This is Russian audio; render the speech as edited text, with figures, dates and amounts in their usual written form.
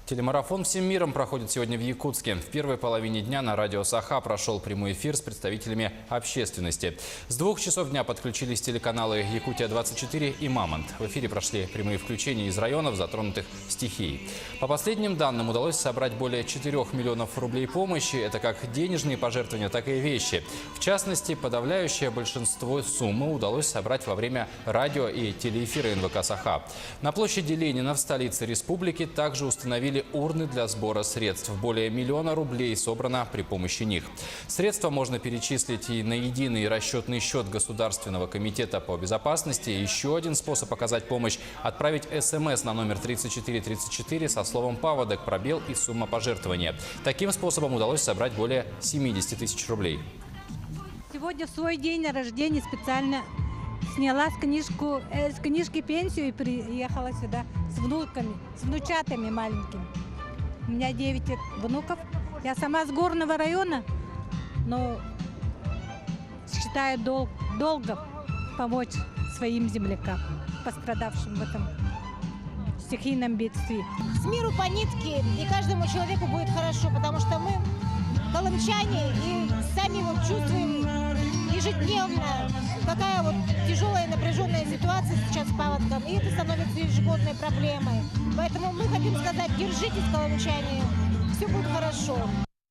Телемарафон «Всем миром» проходит сегодня в Якутске. В первой половине дня на радио Саха прошел прямой эфир с представителями общественности. С 2 часов дня подключились телеканалы «Якутия-24» и «Мамонт». В эфире прошли прямые включения из районов, затронутых стихией. По последним данным, удалось собрать более 4 миллионов рублей помощи. Это как денежные пожертвования, так и вещи. В частности, подавляющее большинство суммы удалось собрать во время радио и телеэфира НВК «Саха». На площади Ленина в столице республики также установили урны для сбора средств. Более 1 миллиона рублей собрано при помощи них. Средства можно перечислить и на единый расчетный счет Государственного комитета по безопасности. Еще один способ оказать помощь – отправить СМС на номер 3434 со словом «паводок», пробел и сумма пожертвования. Таким способом удалось собрать более 70 тысяч рублей. Сегодня в свой день рождения специально сняла с книжки пенсию и приехала сюда с внуками, с внучатами маленькими. У меня 9 внуков. Я сама с горного района, но считаю долгом помочь своим землякам, пострадавшим в этом стихийном бедствии. С миру по нитке, и каждому человеку будет хорошо, потому что мы колымчане и сами вот чувствуем ежедневно, какая вот тяжелая напряженная ситуация сейчас с паводком, и это становится ежегодной проблемой. Поэтому мы хотим сказать: держитесь, колымчане, все будет хорошо.